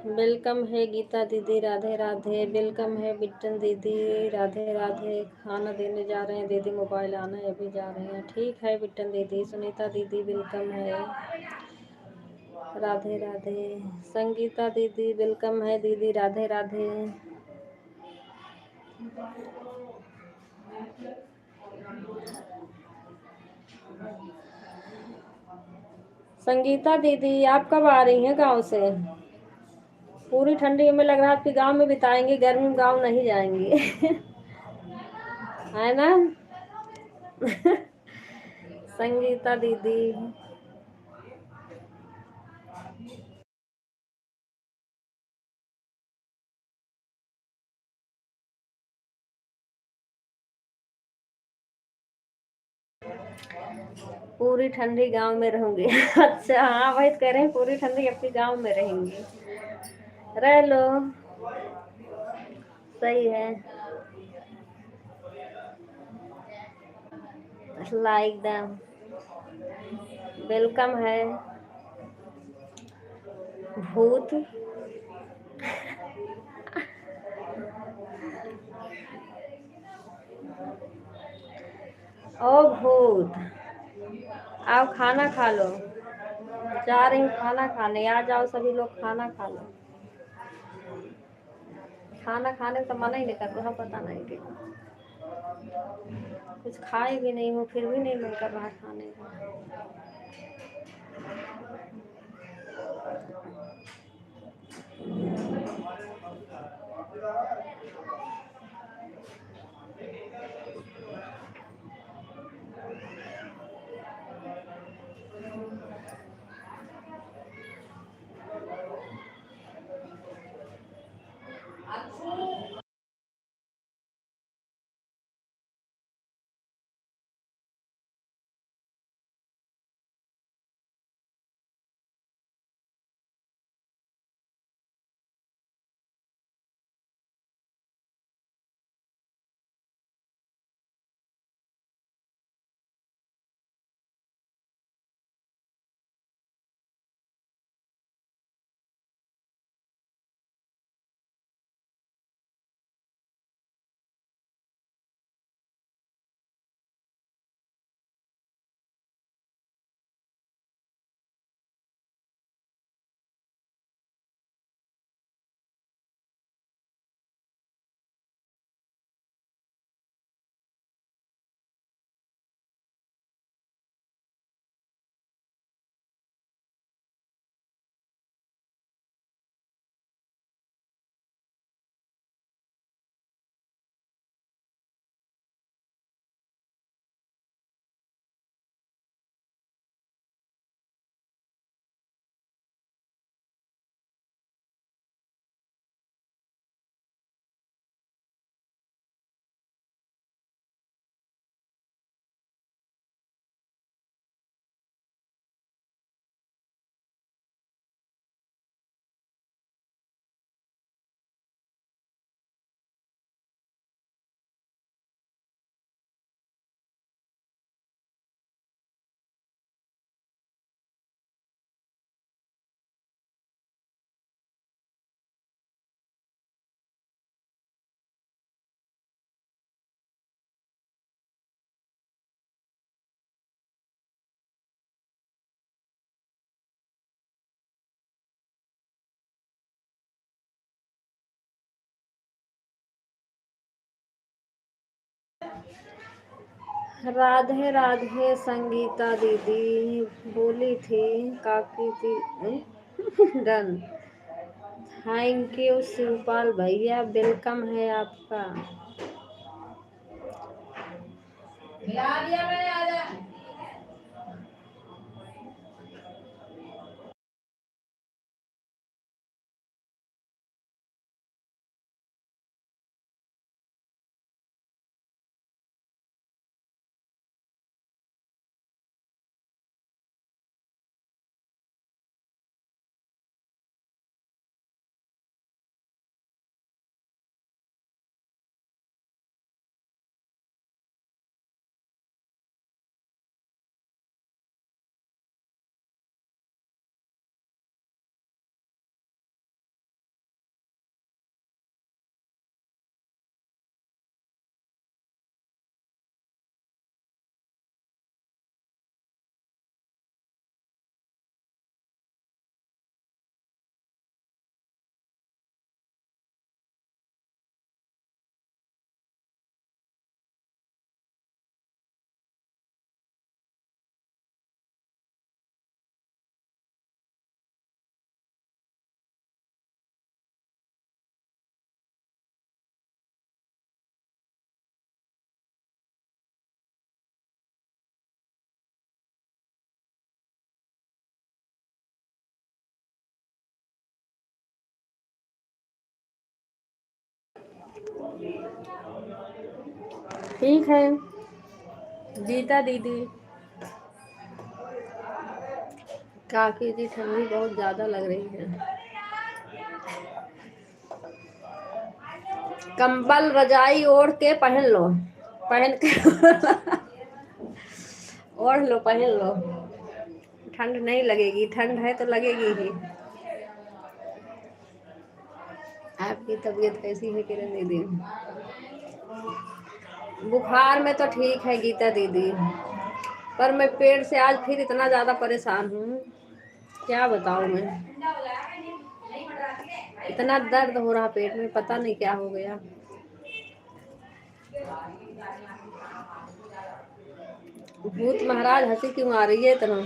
Welcome है गीता दीदी, Radhe Radhe. Welcome है बिट्टन दीदी, राधे राधे। खाना देने जा रहे हैं दीदी, मोबाइल आना है, अभी जा रहे हैं। ठीक है बिट्टन दीदी। सुनीता दीदी वेलकम है, राधे राधे। संगीता दीदी वेलकम है दीदी, राधे राधे। संगीता दीदी आप कब आ रही हैं गांव से? पूरी ठंडी में लग रहा है आपके गांव में बिताएंगे, गर्मी में गांव नहीं जाएंगे। है ना? संगीता दीदी पूरी ठंडी गांव में रहूंगी। अच्छा हाँ भाई, कह रहे हैं पूरी ठंडी अपने गांव में रहेंगी। रह लो, सही है। लाइक द वेलकम है भूत। ओ भूत, आओ खाना खा लो। जा रही हूँ खाना खाने, आ जाओ सभी लोग खाना खा लो। खाना खाने तो मना ही नहीं कर रहा, पता नहीं कि कुछ खाए भी नहीं हूँ, फिर भी नहीं मन कर रहा खाने का। राधे राधे संगीता दीदी बोली थी काकी जी। डन। थैंक यू शिवपाल भैया, वेलकम है आपका। ठीक है गीता दीदी। काकी जी ठंडी बहुत ज़्यादा लग रही है। कंबल रजाई ओढ़ के पहन लो, पहन के ओढ़ लो, पहन लो, ठंड नहीं लगेगी, ठंड है तो लगेगी ही। आपकी तबीयत कैसी है किरण दीदी? बुखार में तो ठीक है गीता दीदी, पर मैं पेट से आज फिर इतना ज़्यादा परेशान हूँ, क्या बताऊँ मैं। इतना दर्द हो रहा पेट में, पता नहीं क्या हो गया। भूत महाराज हंसी क्यों आ रही है इतना?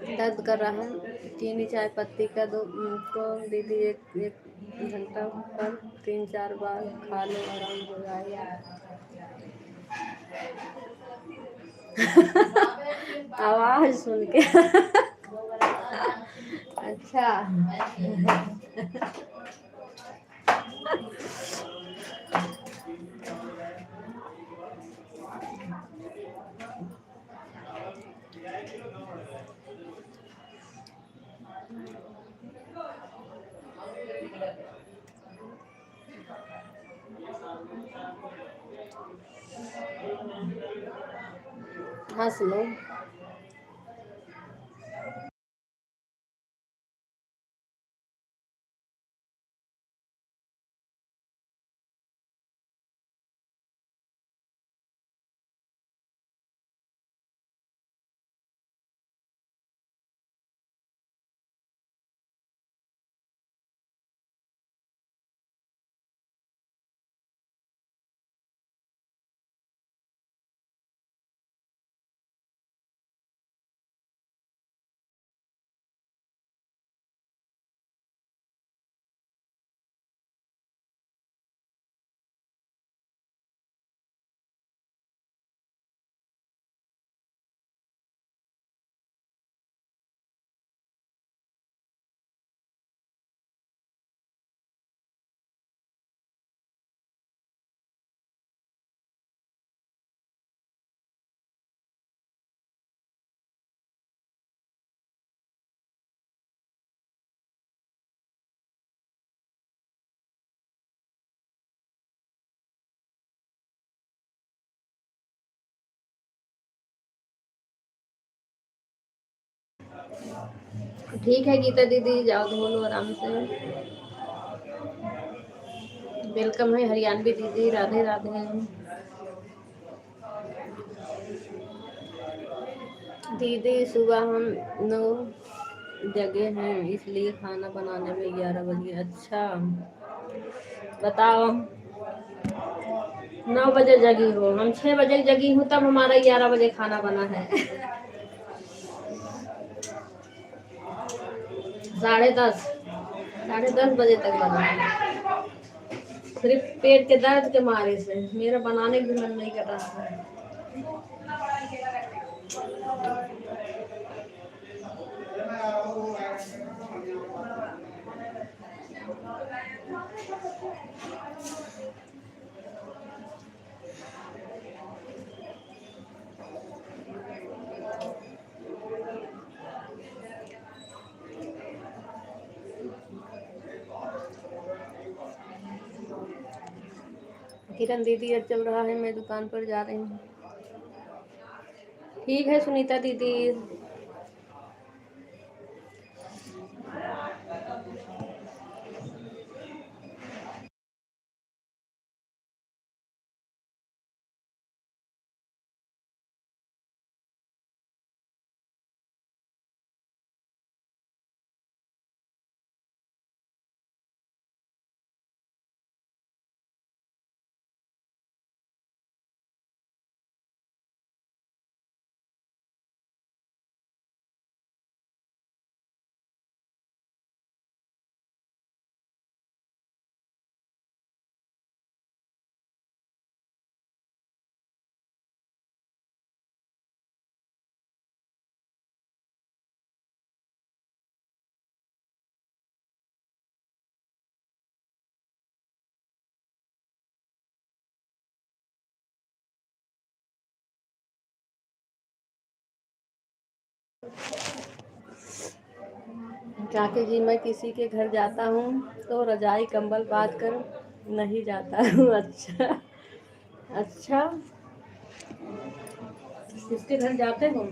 दर्द कर रहा है। चीनी चाय पत्ती का दो को दीदी एक घंटा पर 3-4 बार खा लो, आराम हो जाएगा। आवाज सुन के अच्छा। हंस लो। ठीक है गीता दीदी, जाओ धो लो आराम से। वेलकम है हरियाणवी दीदी, राधे राधे। दीदी सुबह हम 9 जगे हैं, इसलिए खाना बनाने में 11 बजे। अच्छा बताओ, 9 बजे जगी हो, हम 6 बजे जगी हूँ, तब हमारा 11 बजे खाना बना है। 10:30, 10:30 बजे तक बना है। सिर्फ पेट के दर्द के मारे से मेरा बनाने भी मन नहीं कर रहा है। किरण दीदी अब चल रहा है, मैं दुकान पर जा रही हूँ। ठीक है सुनीता दीदी। काकी जी, मैं किसी के घर जाता हूँ तो रजाई कंबल बांध कर नहीं जाता हूँ। अच्छा, अच्छा, किसके घर जाते हो?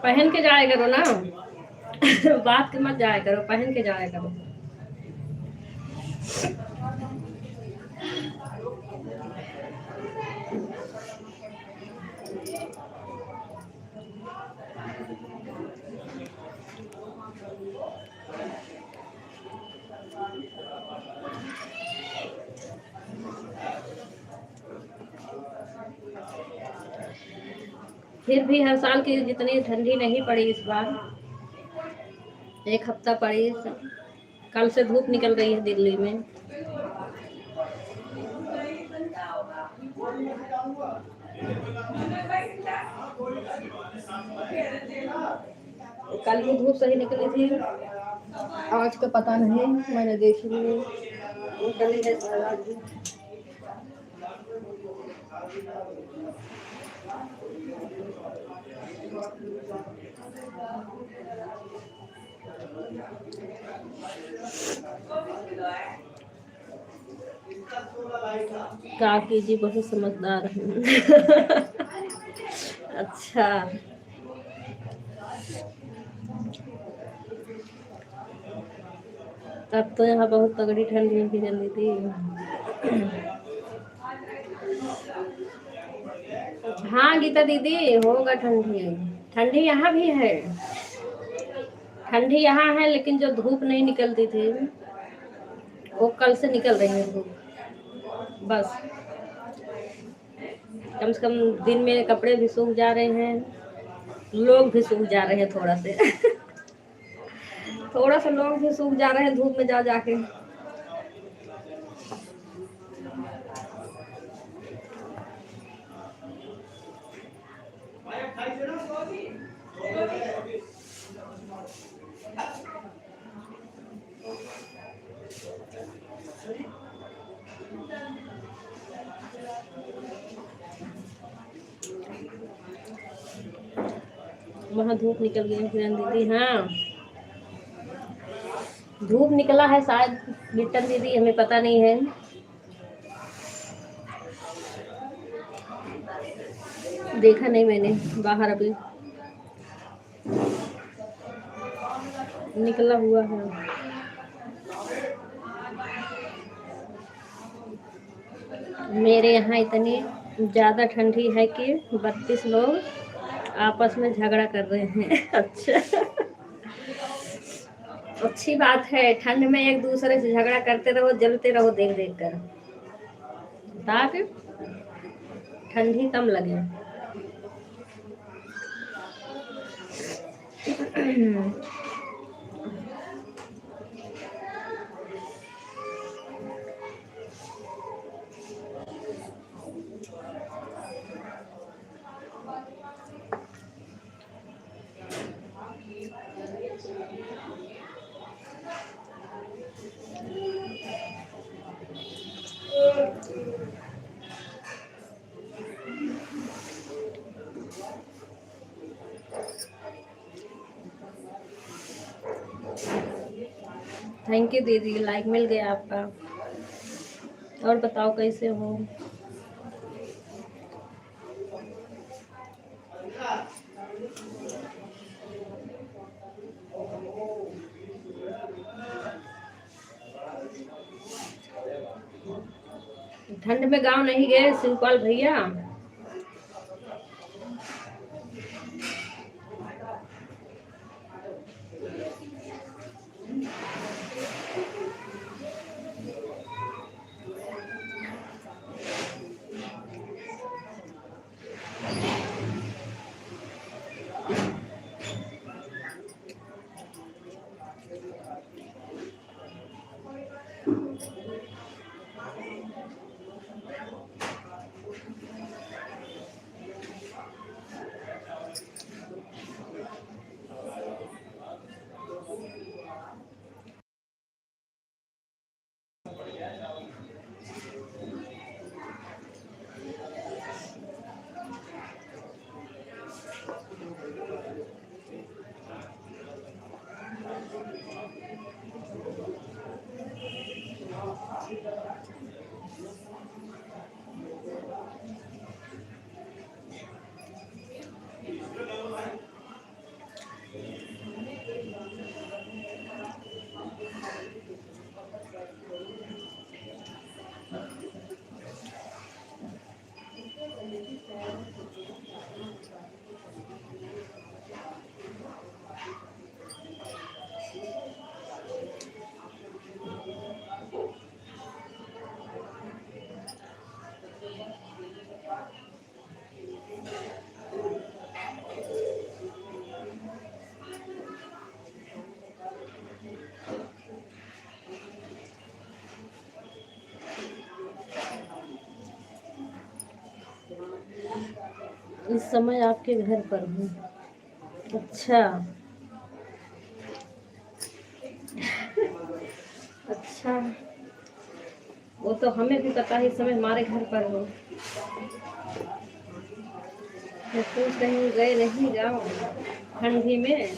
पहन के जाया करो ना। बात के मत जाया करो, पहन के जाया करो। फिर भी हर साल की जितनी ठंडी नहीं पड़ी इस बार, एक हफ्ता पड़ी। कल से धूप निकल रही है दिल्ली में। कल भी धूप सही निकली थी, आज का पता नहीं, मैंने देखी नहीं निकली है आज भी। काकी जी बहुत समझदार हैं। अच्छा, तब तो यहाँ बहुत तगड़ी ठंडी की जल्दी थी। हाँ गीता दीदी, होगा ठंडी। ठंडी यहाँ भी है, ठंडी यहाँ है, लेकिन जो धूप नहीं निकलती थी वो कल से निकल रही है धूप। बस कम से कम दिन में कपड़े भी सूख जा रहे हैं, लोग भी सूख जा रहे हैं थोड़ा से। थोड़ा सा लोग भी सूख जा रहे हैं धूप में जा जाके। वहाँ धूप निकल गई है किरण दीदी। हाँ, धूप निकला है शायद बिट्टन दीदी, हमें पता नहीं है। देखा नहीं मैंने बाहर, अभी निकला हुआ है। मेरे यहाँ इतनी ज़्यादा ठंडी है कि 32 लोग आपस में झगड़ा कर रहे हैं। अच्छा, अच्छी बात है। ठंड में एक दूसरे से झगड़ा करते रहो, जलते रहो देख देख कर, ताकि ठंडी कम लगे। थैंक यू दीदी, लाइक मिल गया आपका। और बताओ कैसे हो? ठंड में गांव नहीं गए शिवपाल भैया? इस समय आपके घर पर हूँ। अच्छा। अच्छा, वो तो हमें भी पता है, इस समय हमारे घर पर हो। मैं पूछ रही हूँ, गए नहीं गाँव ठंडी में?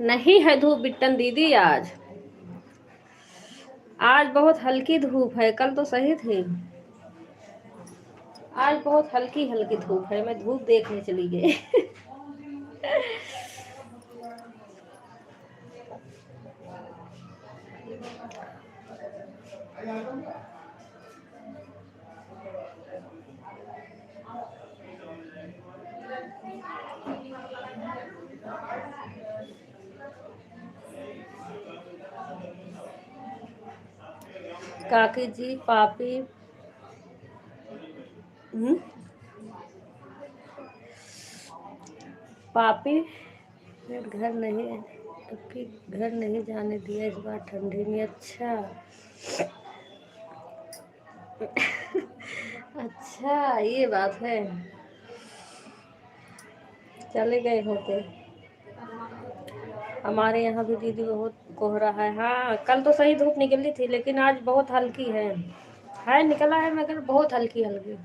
नहीं है धूप बिट्टन दीदी आज। आज बहुत हल्की धूप है, कल तो सही थी। आज बहुत हल्की हल्की धूप है, मैं धूप देखने चली गई। काकी जी, पापी, पापी फिर घर नहीं, क्योंकि घर नहीं जाने दिया इस बार ठंडी में। अच्छा। अच्छा ये बात है। चले गए होते। हमारे यहाँ भी दीदी बहुत कोहरा है। हाँ कल तो सही धूप निकली थी, लेकिन आज बहुत हल्की है निकला है मगर बहुत हल्की हल्की।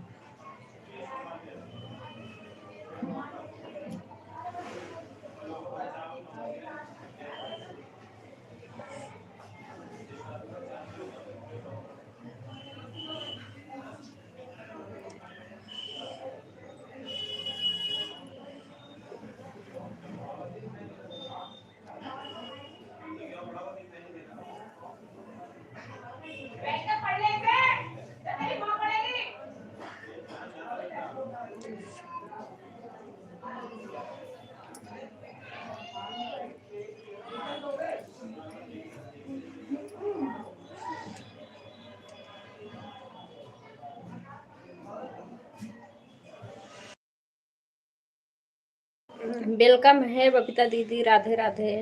वेलकम है बबीता दीदी, राधे राधे।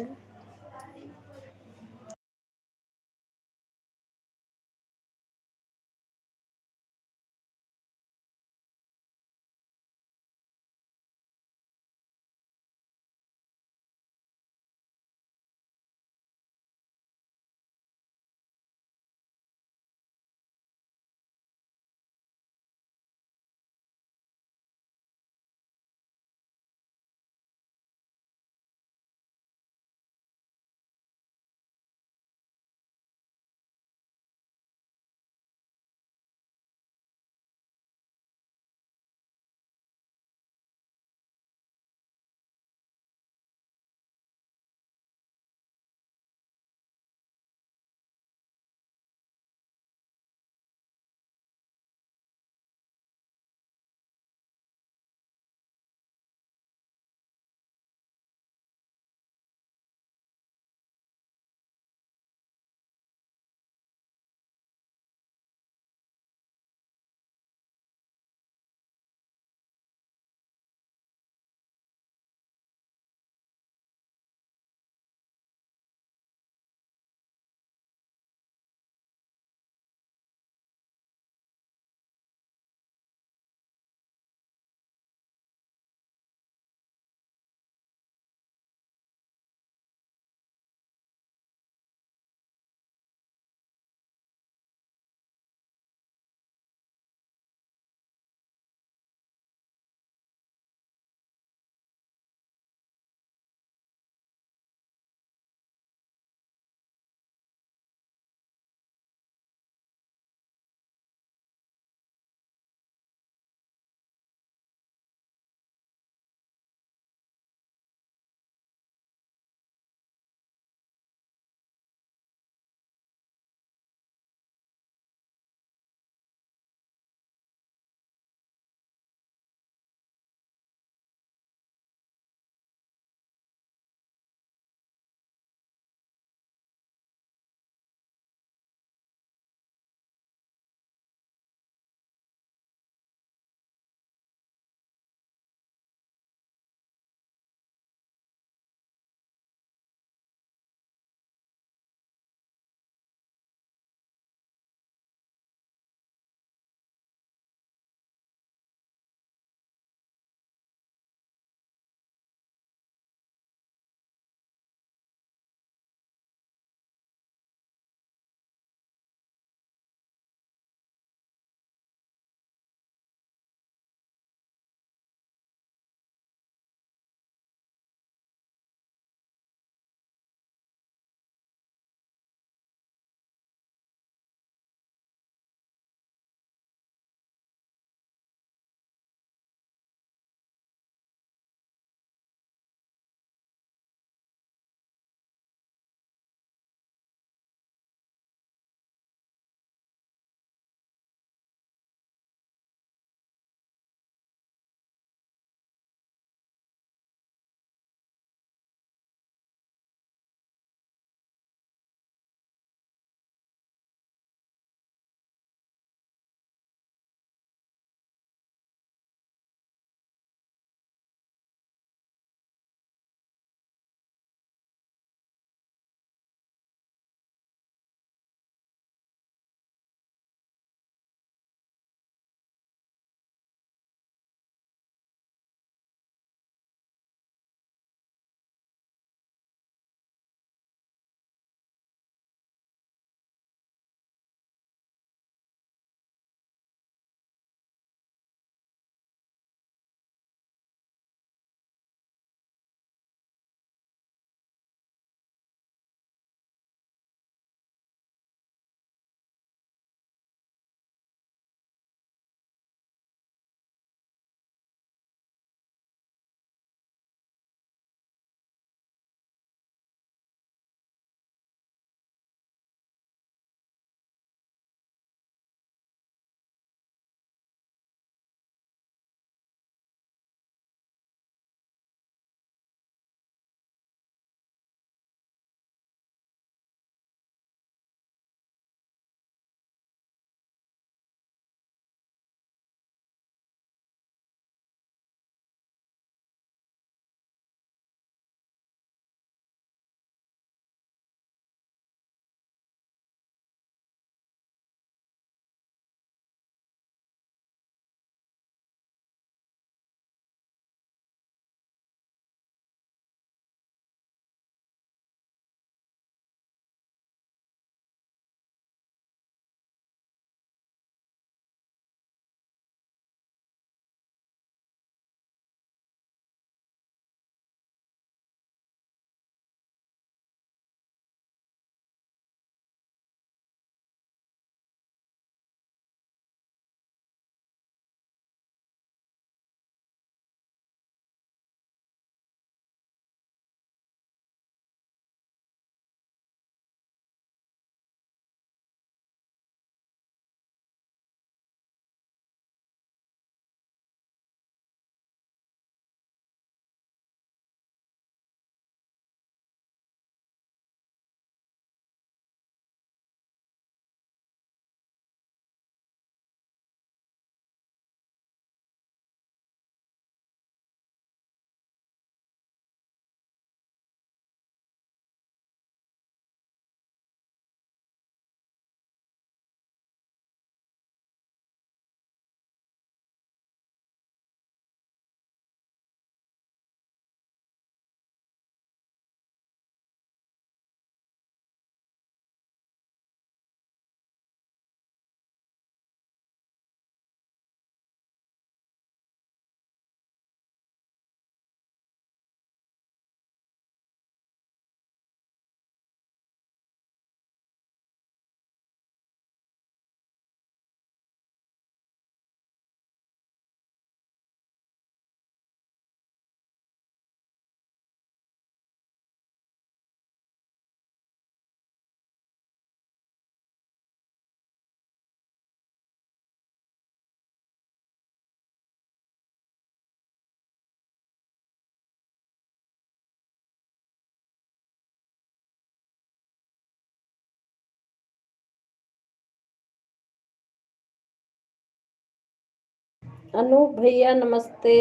अनूप भैया नमस्ते,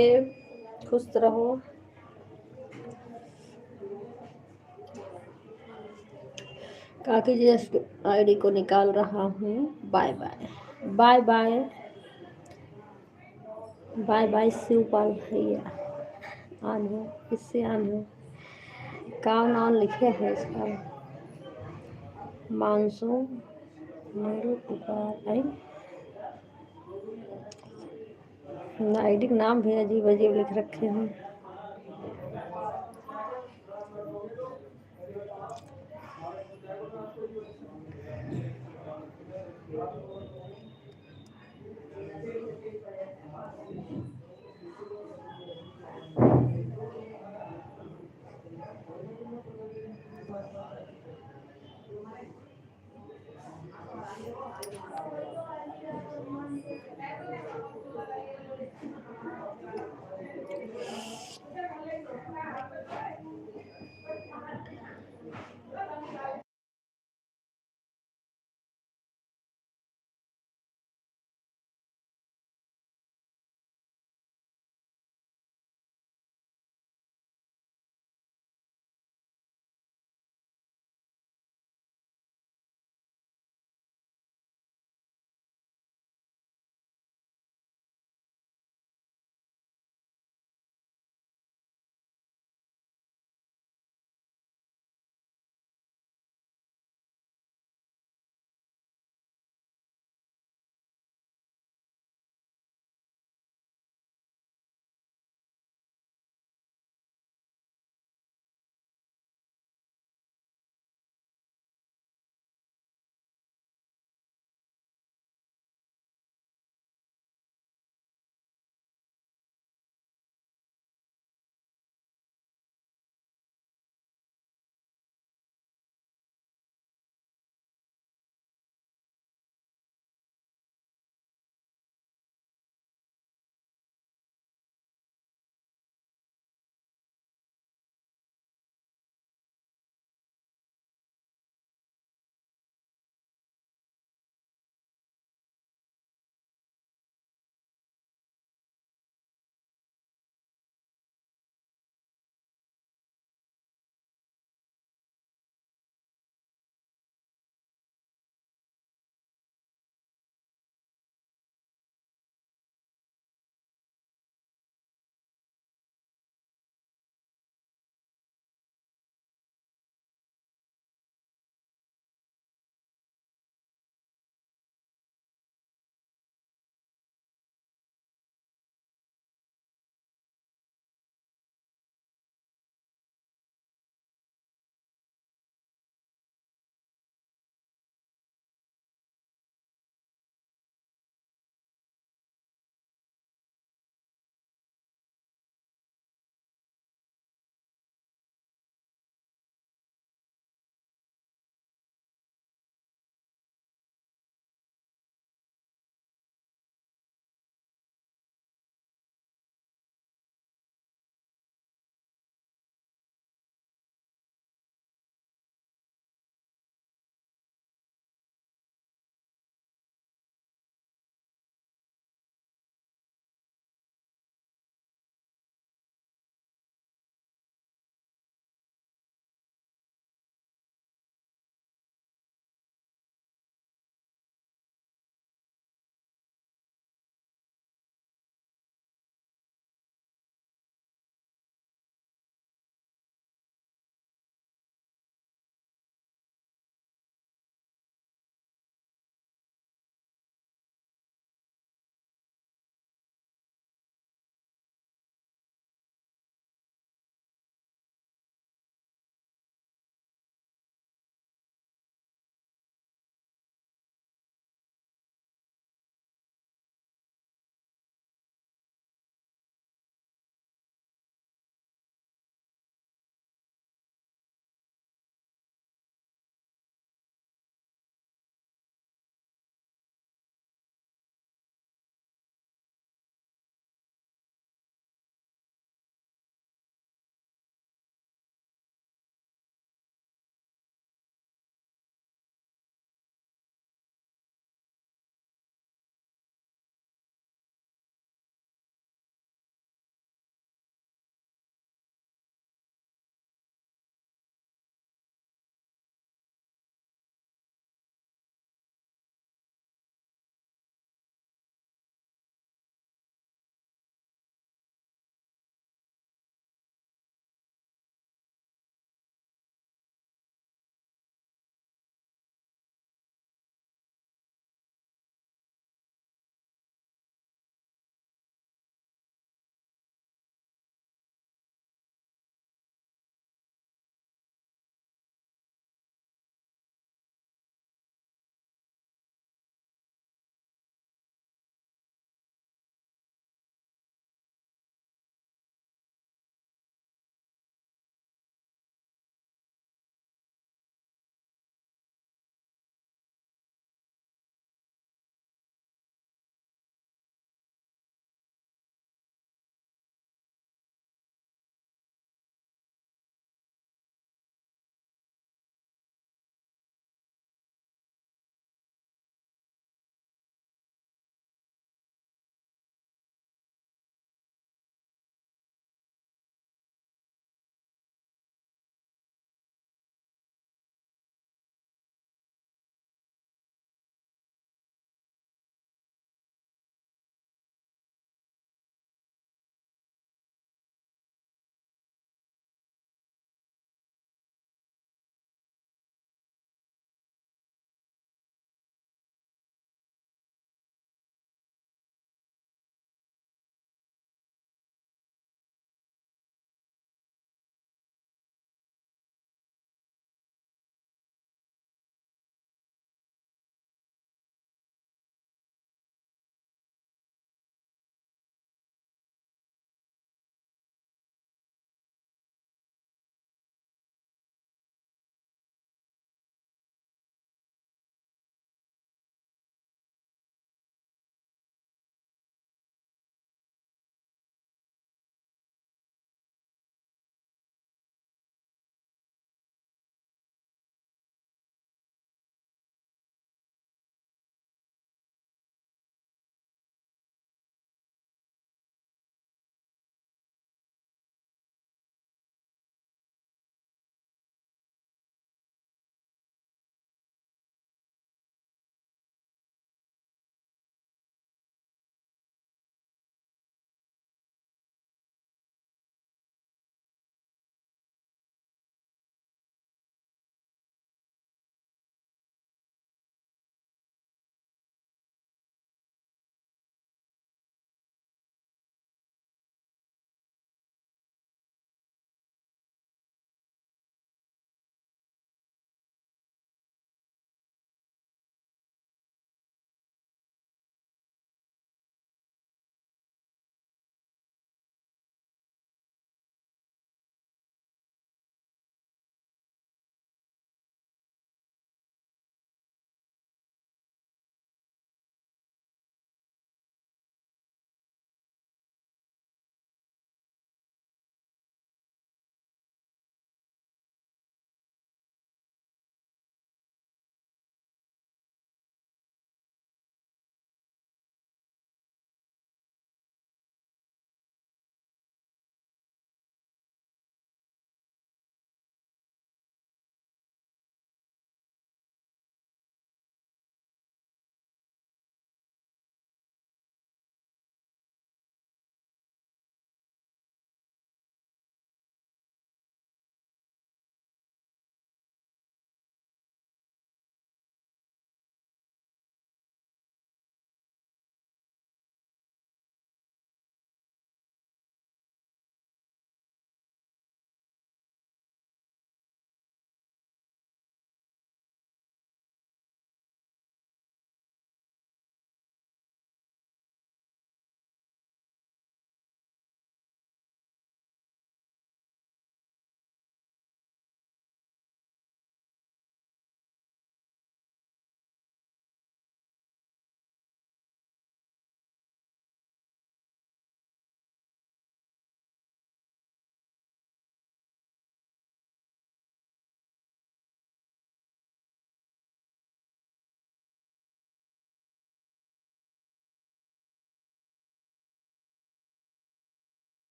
खुश रहो। काकी जी आईडी को निकाल रहा हूँ। Bye bye bye bye bye bye Shivpal भैया। ऑन हो, किससे ऑन हो? कौन ऑन लिखे हैं इसका? मानसून मेरे पुकार आई। आईडी का नाम भी अजीब अजीब लिख रखे हैं।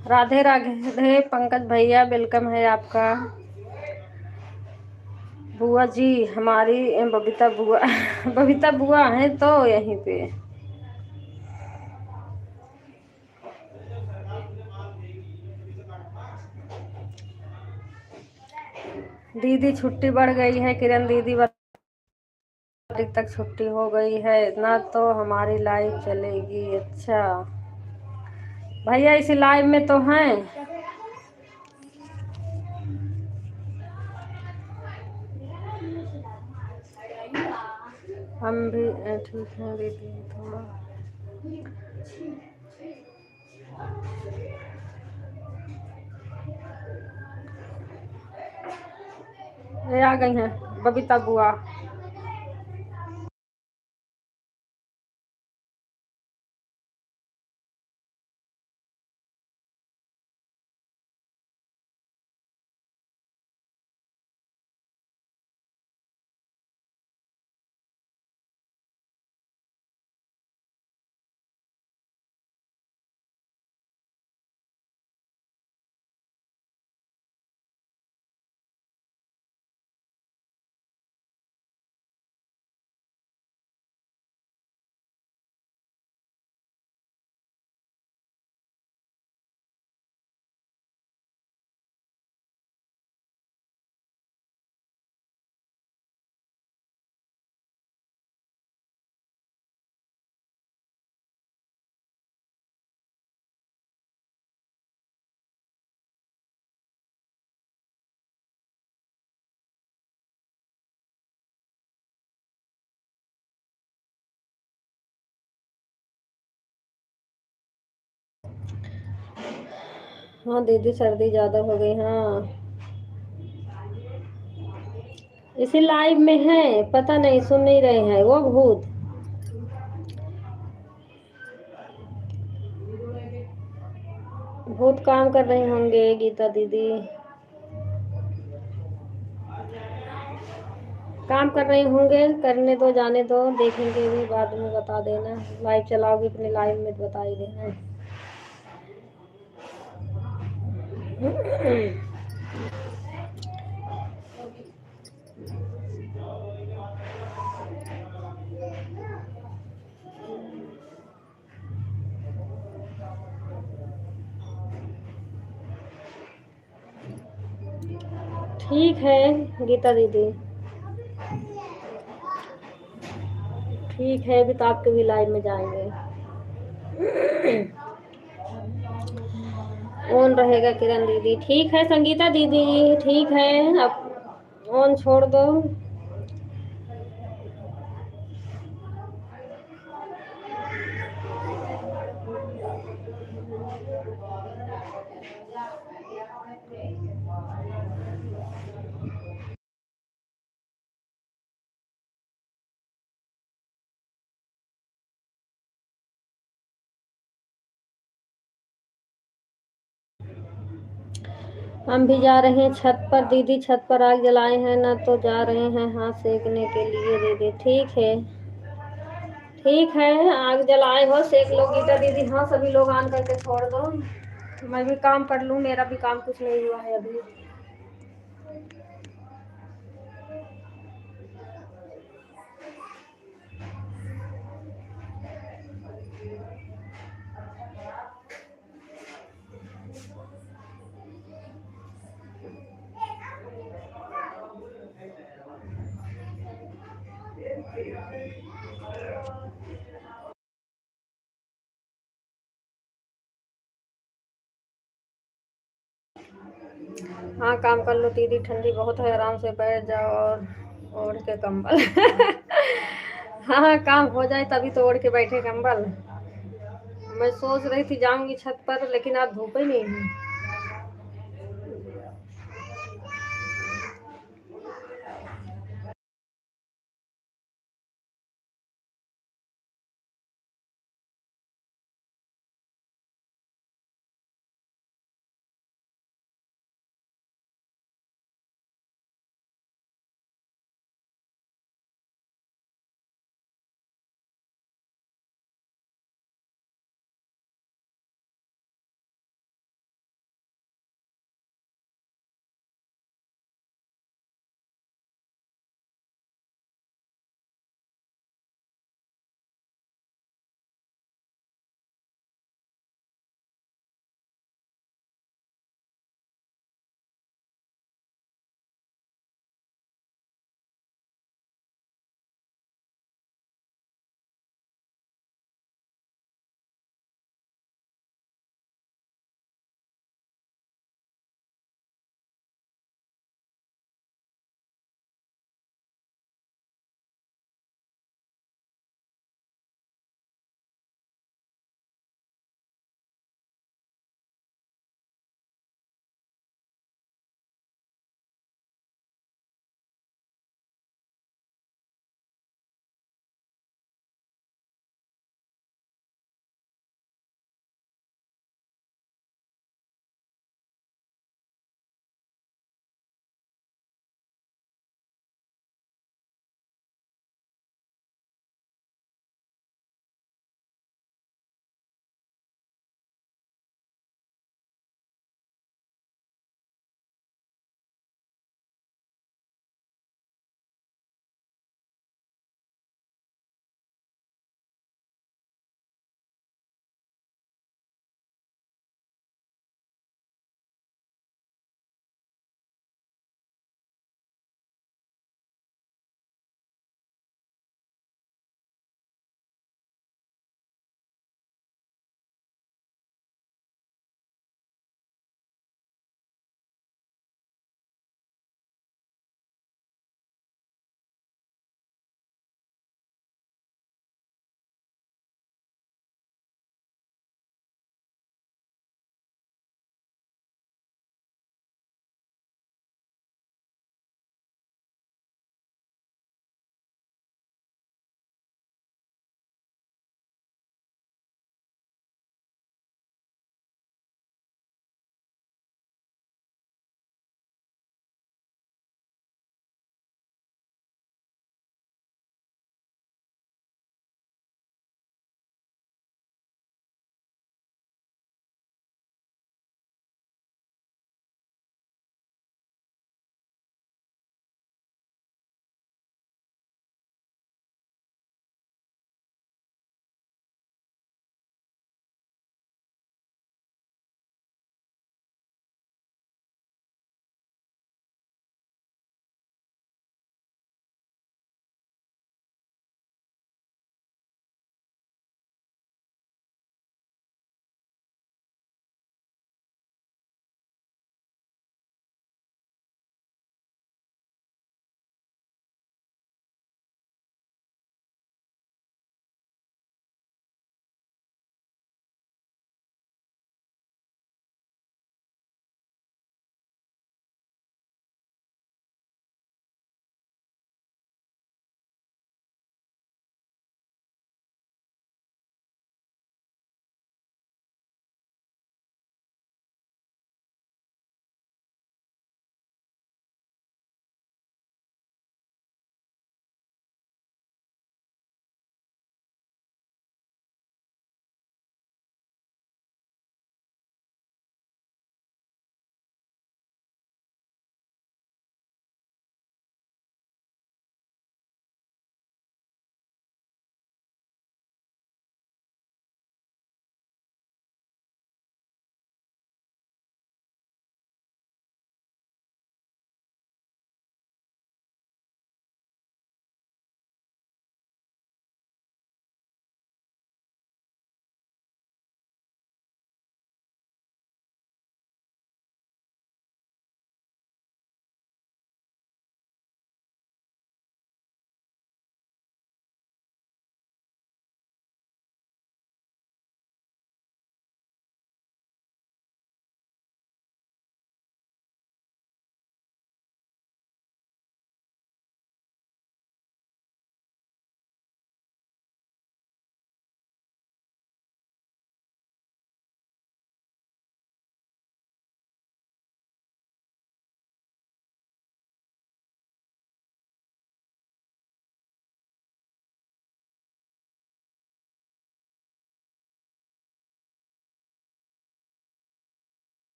राधे राधे पंकज भैया, वेलकम है आपका। बुआ जी हमारी बबीता बुआ बबीता बुआ है तो यहीं पे। दीदी छुट्टी बढ़ गई है, किरण दीदी तारीख तक छुट्टी हो गई है ना, तो हमारी लाइव चलेगी। अच्छा भैया इसी लाइव में तो हैं। हम भी ठीक हैं दीदी थोड़ा। ये आ गई हैं बबीता बुआ। हाँ दीदी सर्दी ज़्यादा हो गई। हाँ इसी लाइव में है, पता नहीं सुन नहीं रहे हैं वो भूत। भूत काम कर रहे होंगे गीता दीदी, काम कर रहे होंगे। करने दो, जाने दो, देखेंगे भी बाद में, बता देना। लाइव चलाओगी अपने लाइव में तो बता ही देना। ठीक है गीता दीदी, ठीक है अभी तो आपके भी लाइव में जाएंगे। ऑन रहेगा किरण दीदी, ठीक है संगीता दीदी, ठीक है अब ऑन छोड़ दो। हम भी जा रहे हैं छत पर दीदी, छत पर आग जलाए हैं ना, तो जा रहे हैं हाथ सेकने के लिए दीदी। ठीक है, ठीक है आग जलाए हो सेक लो गीता दीदी। हाँ सभी लोग ऑन करके छोड़ दो, मैं भी काम कर लूँ, मेरा भी काम कुछ नहीं हुआ है अभी। हाँ काम कर लो दीदी, ठंडी बहुत है, आराम से बैठ जाओ और ओढ़ के कंबल। हाँ हाँ काम हो जाए तभी तो ओढ़ के बैठे कंबल। मैं सोच रही थी जाऊंगी छत पर, लेकिन आज धूप ही नहीं है।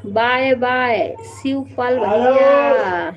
बाय बाय शिवपाल भैया।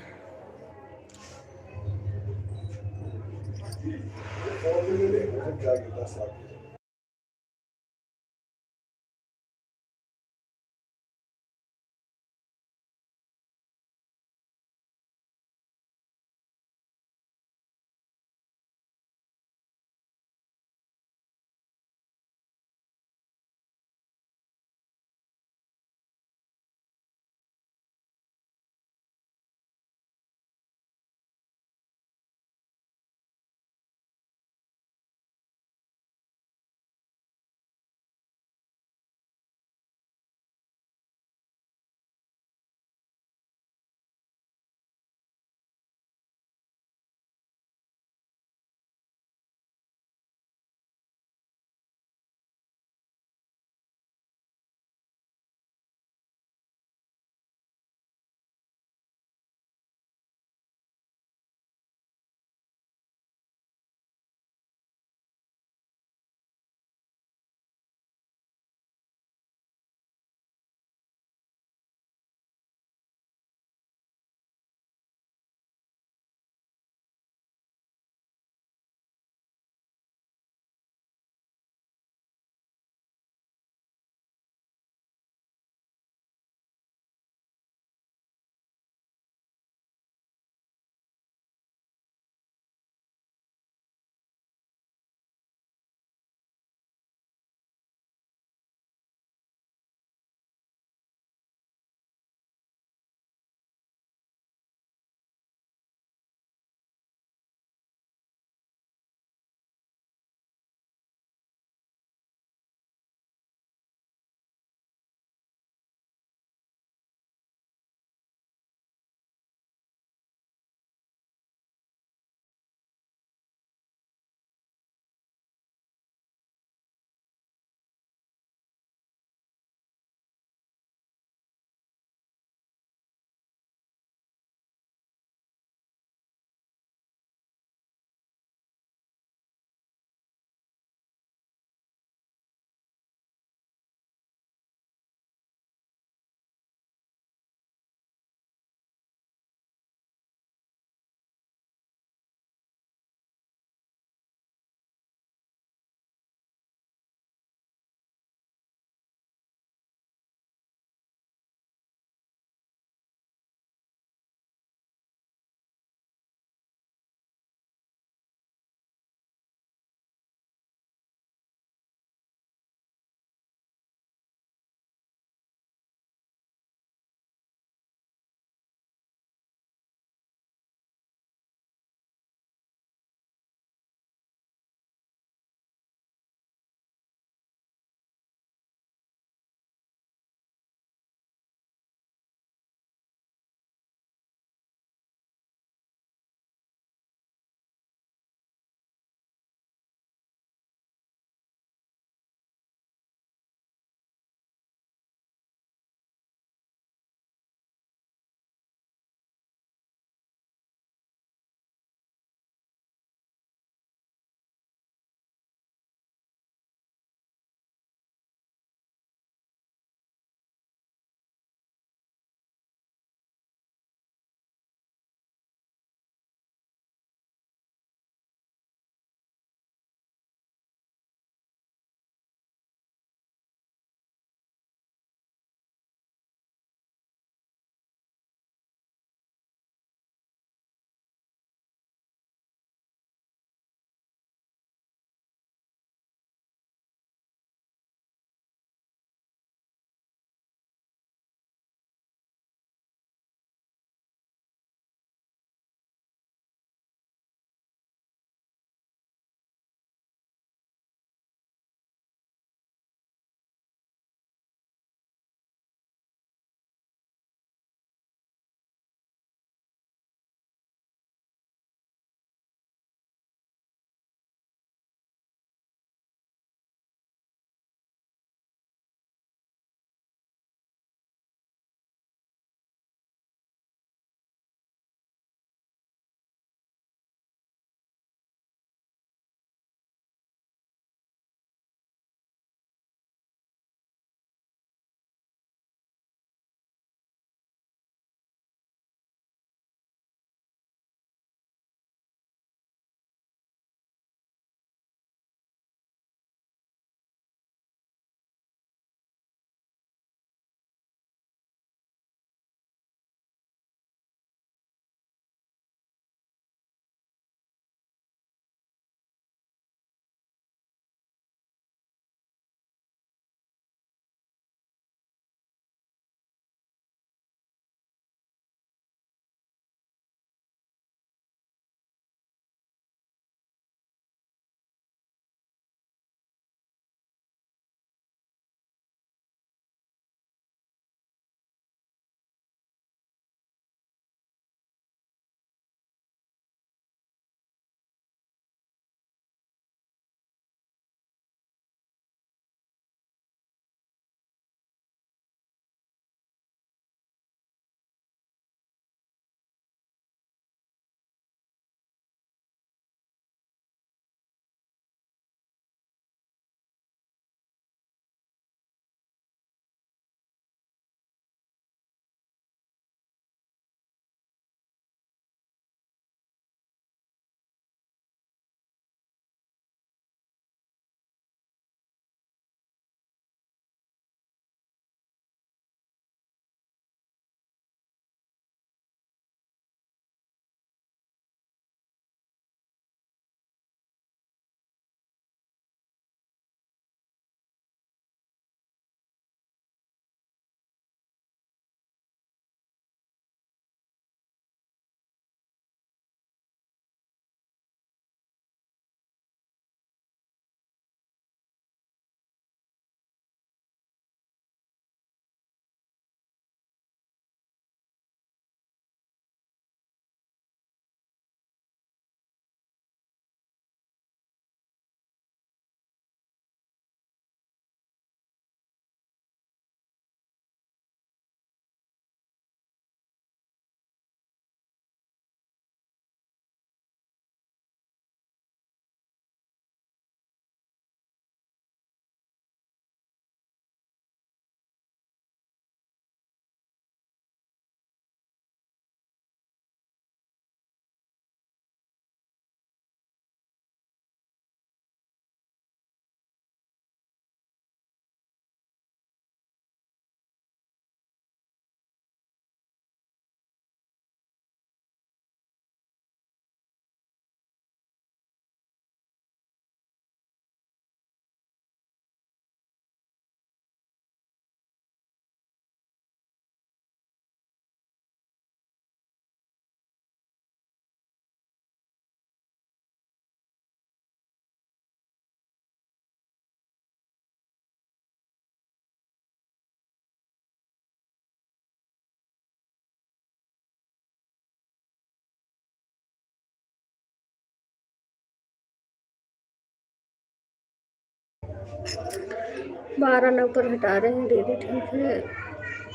12 नंबर हटा रहे हैं दीदी, ठीक है।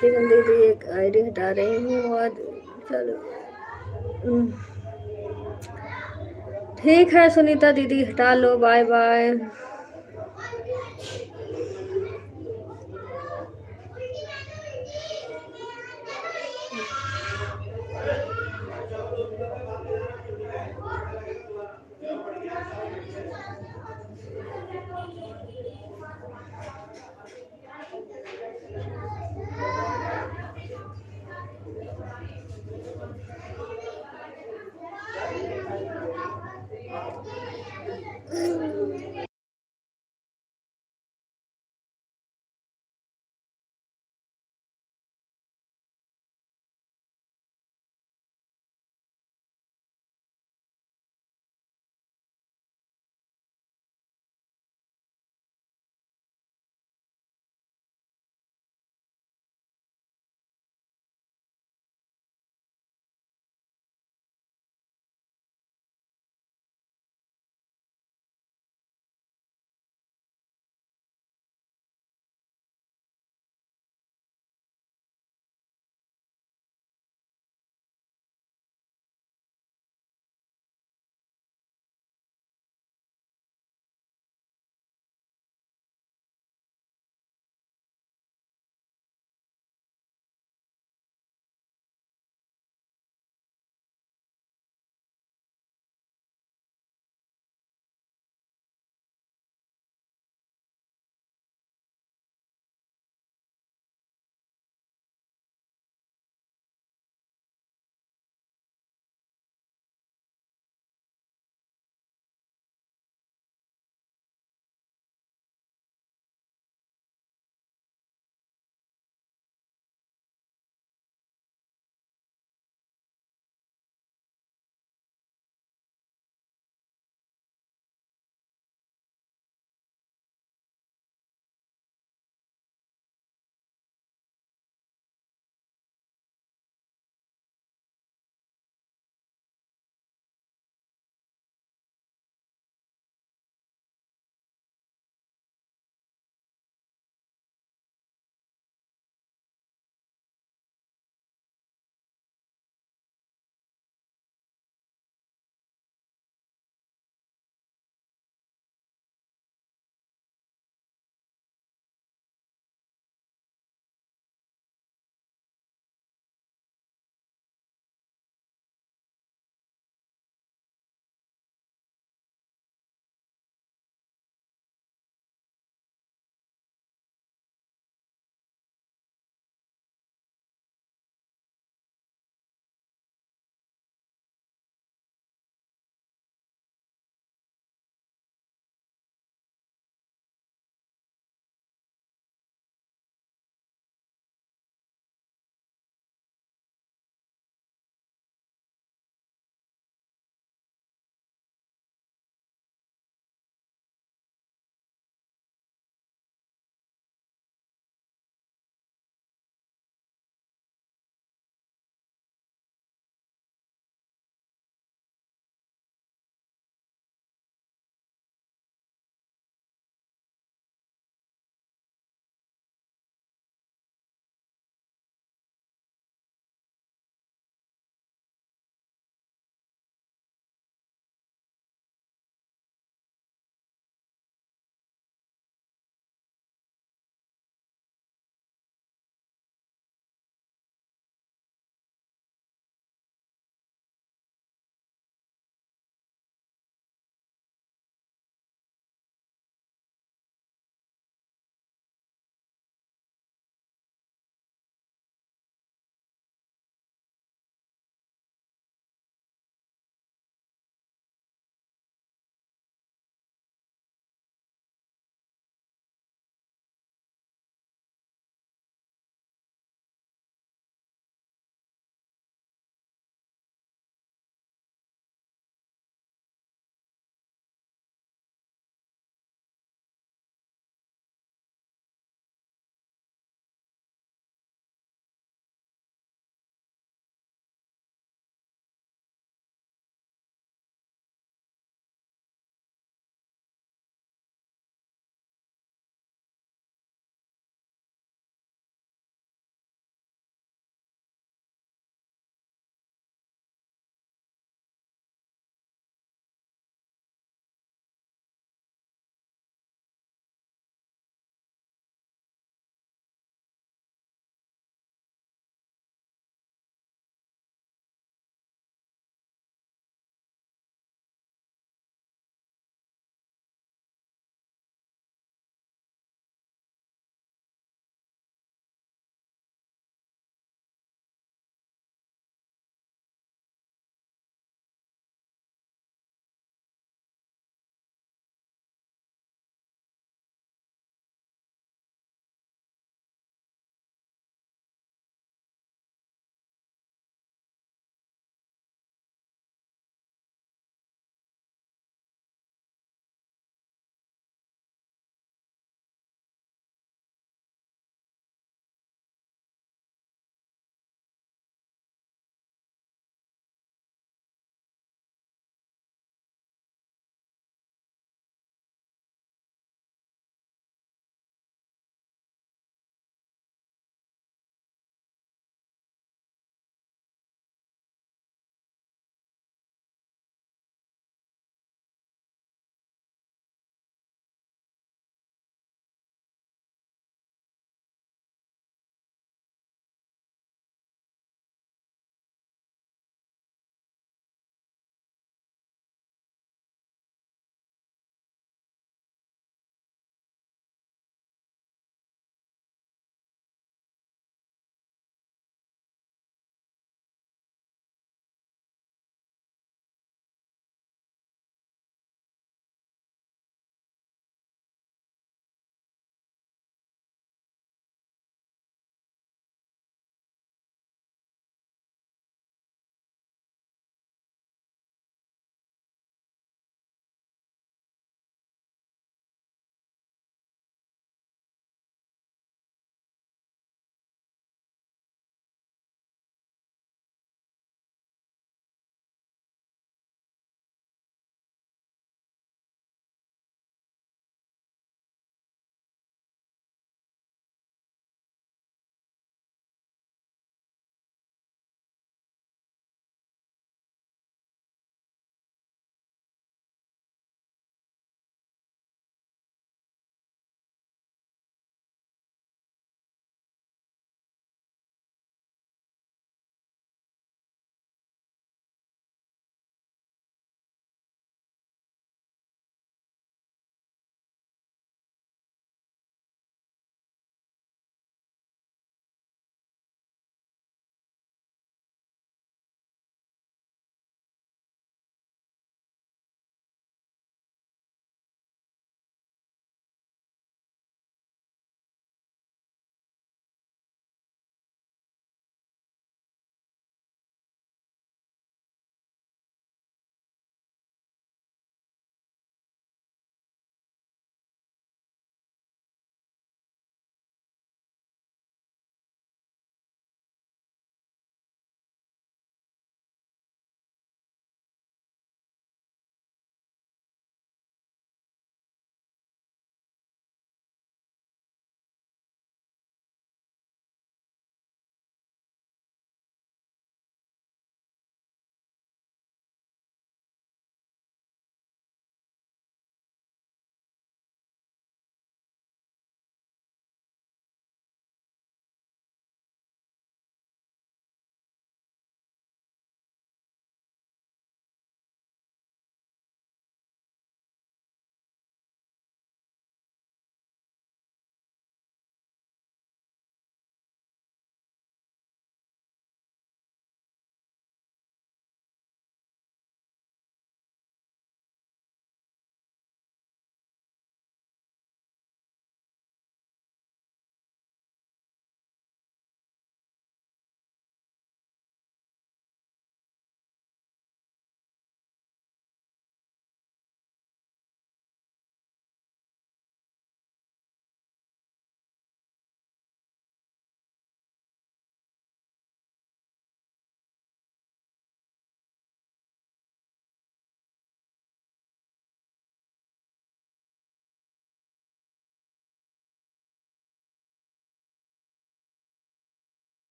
किरण दीदी एक आईडी हटा रही हूँ और चलो ठीक है सुनीता दीदी हटा लो, बाय बाय।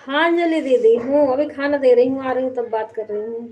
हाँ अंजलि दीदी हूँ, अभी खाना दे रही हूँ, आ रही हूँ तब बात कर रही हूँ।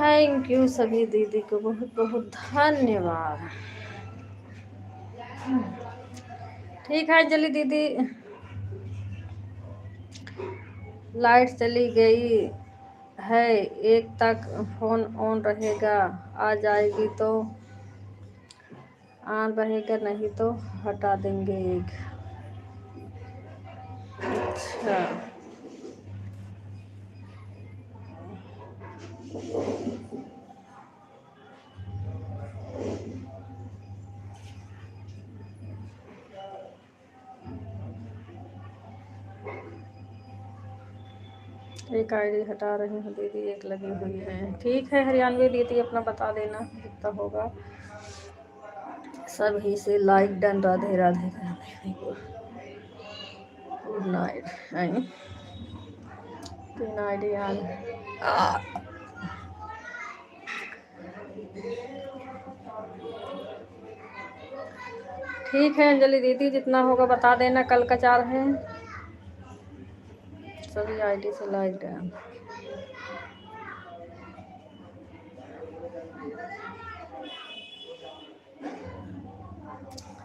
थैंक यू सभी दीदी को बहुत बहुत धन्यवाद। ठीक है अंजलि दीदी, लाइट चली गई है, एक तक फोन ऑन रहेगा, आ जाएगी तो ऑन रहेगा, नहीं तो हटा देंगे एक। अच्छा एक आईडी हटा रही हूँ दीदी, एक लगी हुई है। ठीक है हरियाणवी दीदी, अपना बता देना कितना होगा। सभी से like done, Radhe Radhe Radhe, good night. 3 ID on. ठीक है अंजलि दीदी, जितना होगा बता देना, कल का 4 है। सभी आईडी से लाइक डन।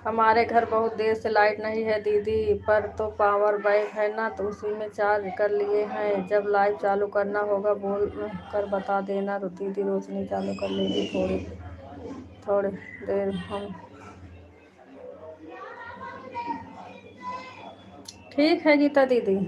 हमारे घर बहुत देर से लाइट नहीं है दीदी, पर तो पावर बैंक है ना, तो उसी में चार्ज कर लिए हैं। जब लाइव चालू करना होगा बोल कर बता देना, तो दीदी रोशनी चालू कर लेगी थोड़ी देर हम। ठीक है गीता दीदी।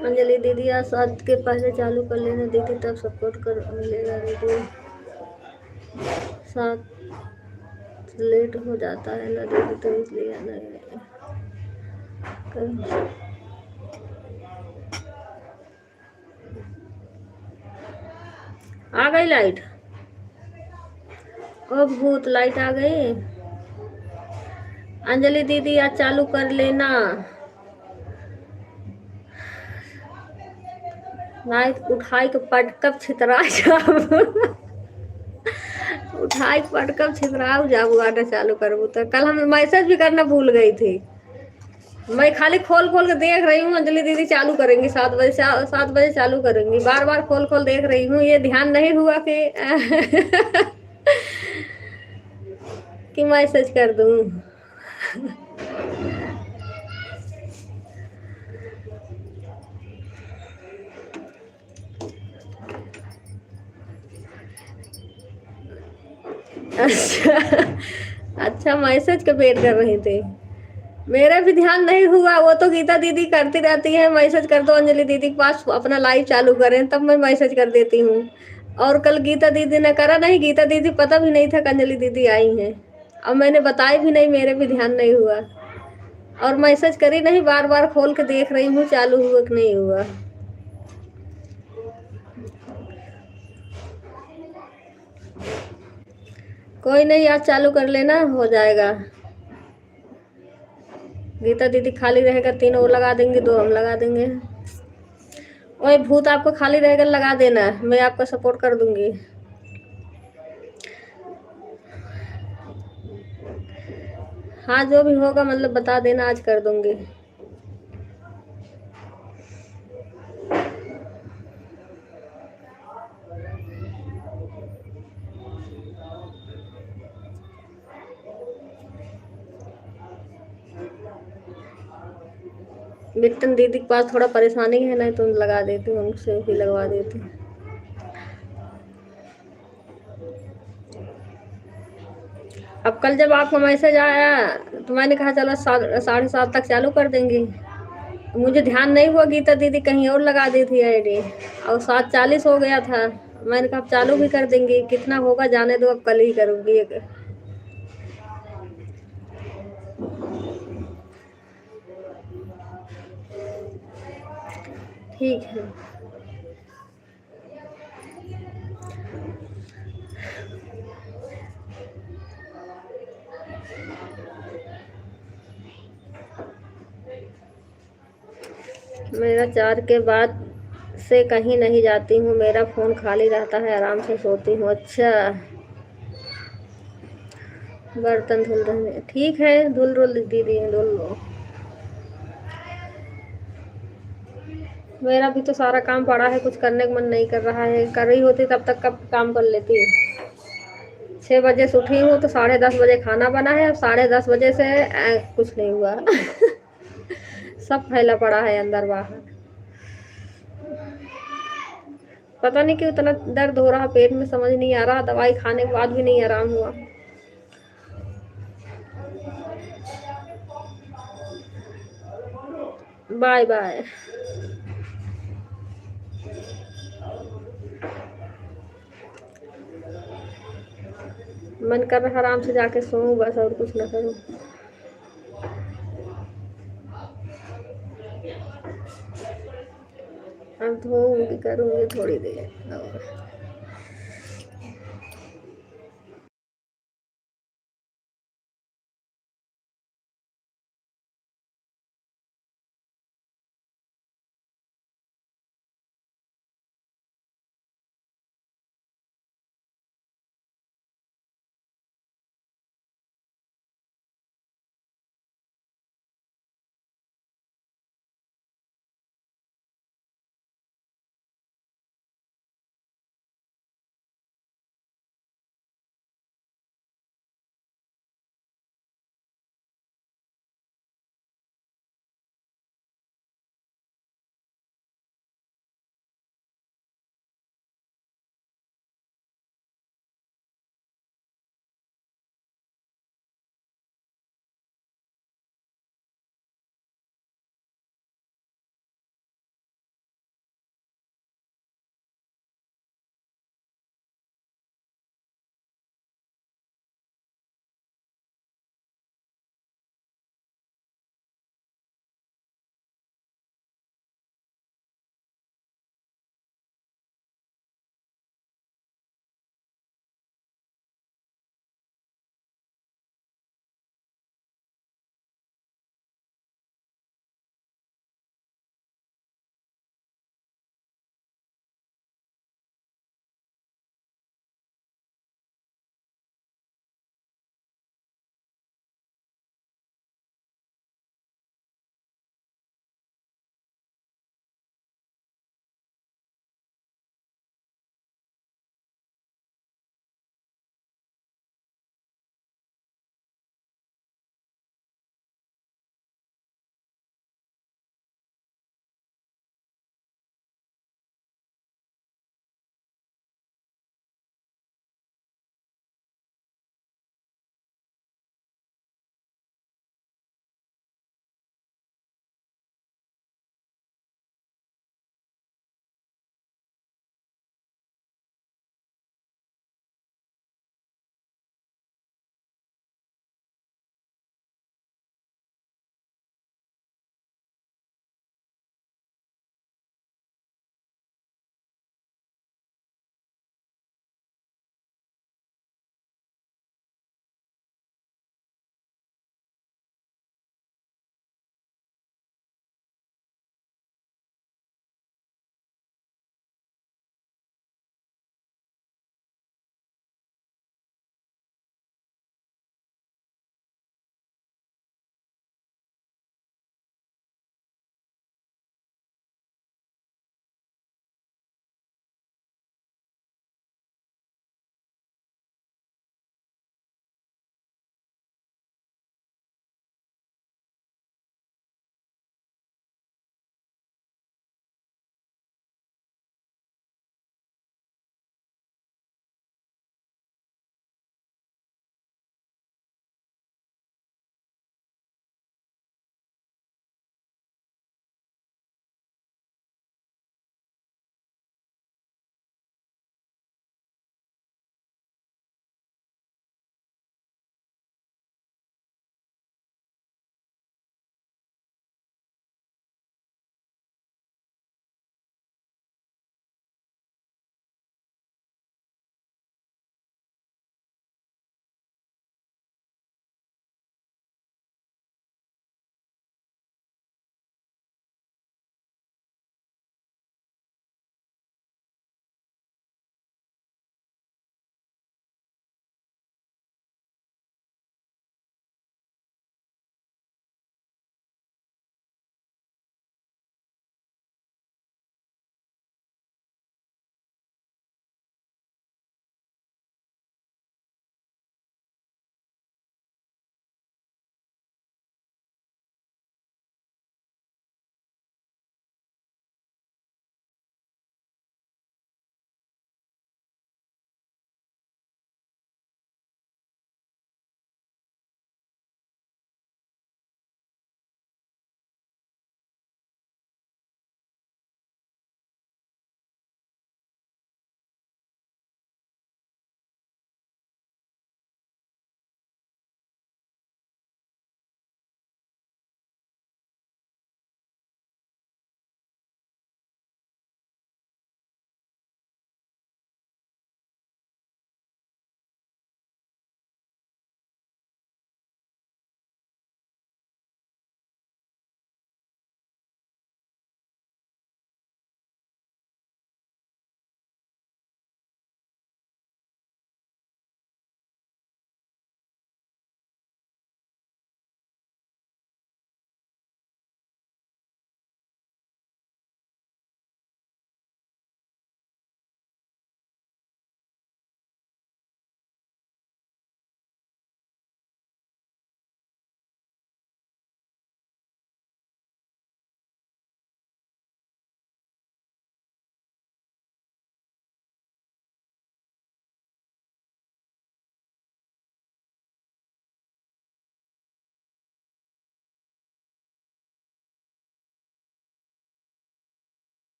अंजलि दीदी आज 7 के पहले चालू कर लेना दीदी, तब सपोर्ट कर मिलेगा दीदी। 7 लेट हो जाता है ना दीदी, तो इसलिए नहीं कर। आ गई लाइट? ओ भूत, लाइट आ गई। अंजलि दीदी आज चालू कर लेना। लाइट उठाई के पटकब छितरा जाब उठाई के पटकब छितराऊ जाबू आटा चालू करबू तो। कल हम मैसेज भी करना भूल गई थी। मैं खाली खोल खोल के देख रही हूँ अंजलि दीदी चालू करेंगी 7 बजे, 7 बजे चालू करेंगी। बार बार खोल खोल देख रही हूँ, ये ध्यान नहीं हुआ कि मैसेज कर दूँ। अच्छा मैसेज का वेट कर रहे थे। मेरा भी ध्यान नहीं हुआ, वो तो गीता दीदी करती रहती है, मैसेज कर दो अंजलि दीदी के पास अपना लाइव चालू करें, तब मैं मैसेज कर देती हूँ। और कल गीता दीदी ने करा नहीं, गीता दीदी पता भी नहीं था कि अंजलि दीदी आई हैं। अब मैंने बताई भी नहीं, मेरे भी ध्यान नहीं हुआ और मैसेज करी नहीं, बार बार खोल के देख रही हूँ चालू हुआ कि नहीं हुआ। कोई नहीं, आज चालू कर लेना, हो जाएगा। गीता दीदी खाली रहेगा 3 वो लगा देंगे, 2 हम लगा देंगे। ओए भूत, आपको खाली रहेगा लगा देना, मैं आपका सपोर्ट कर दूंगी। हाँ जो भी होगा मतलब बता देना, आज कर दूंगी। बिट्टन दीदी के पास थोड़ा परेशानी है, नहीं तो लगा देती हूँ, उनसे भी लगवा देती। अब कल जब आपको मैसेज आया तो मैंने कहा चलो 7:30 तक चालू कर देंगे। मुझे ध्यान नहीं हुआ, गीता दीदी कहीं और लगा दी थी आईडी और 7:40 हो गया था। मैंने कहा चालू भी कर देंगे, कितना होगा जाने दो, अब कल ही करूँगी। ठीक है। मेरा 4 के बाद से कहीं नहीं जाती हूँ, मेरा फ़ोन खाली रहता है, आराम से सोती हूँ। अच्छा, बर्तन धुल रहे हैं, ठीक है, धुल रो दीदी, धुल लो। मेरा भी तो सारा काम पड़ा है, कुछ करने का मन नहीं कर रहा है। कर रही होती तब तक कब काम कर लेती। 6 बजे से उठी हूँ तो 10:30 बजे खाना बना है, अब 10:30 बजे से कुछ नहीं हुआ। सब फैला पड़ा है अंदर बाहर। पता नहीं क्यों इतना दर्द हो रहा पेट में, समझ नहीं आ रहा, दवाई खाने के बाद भी नहीं आराम हुआ। Bye bye. मन कर रहा आराम से जाके सोऊं बस, और कुछ ना करूं। अब धोऊंगी, करूंगी थोड़ी देर और।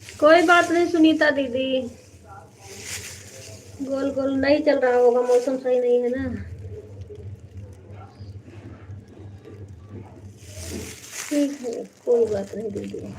कोई बात नहीं सुनीता दीदी। गोल गोल नहीं चल रहा होगा, मौसम सही नहीं है ना। ठीक है, कोई बात नहीं दीदी।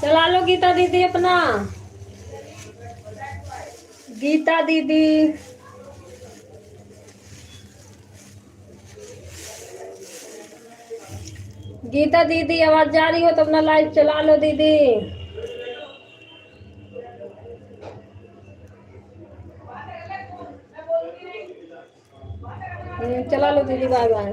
चला लो गीता दीदी अपना। गीता दीदी। गीता दीदी आवाज जा रही हो तो अपना लाइव चला लो दीदी। चला लो दीदी, बाय बाय।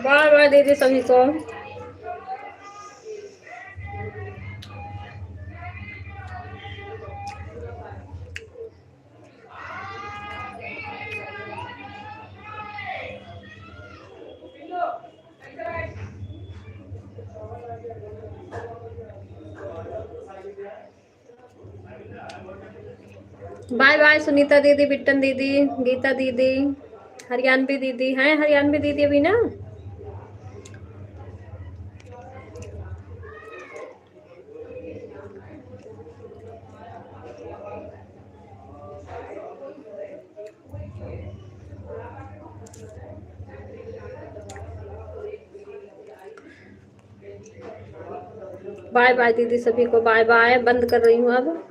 बाय बाय दीदी सभी को। बाय बाय सुनीता दीदी, बिट्टन दीदी, गीता दीदी, हरियाणवी दीदी हैं, हरियाणवी दीदी अभी ना। बाय बाय दीदी सभी को, बाय बाय। बंद कर रही हूँ अब।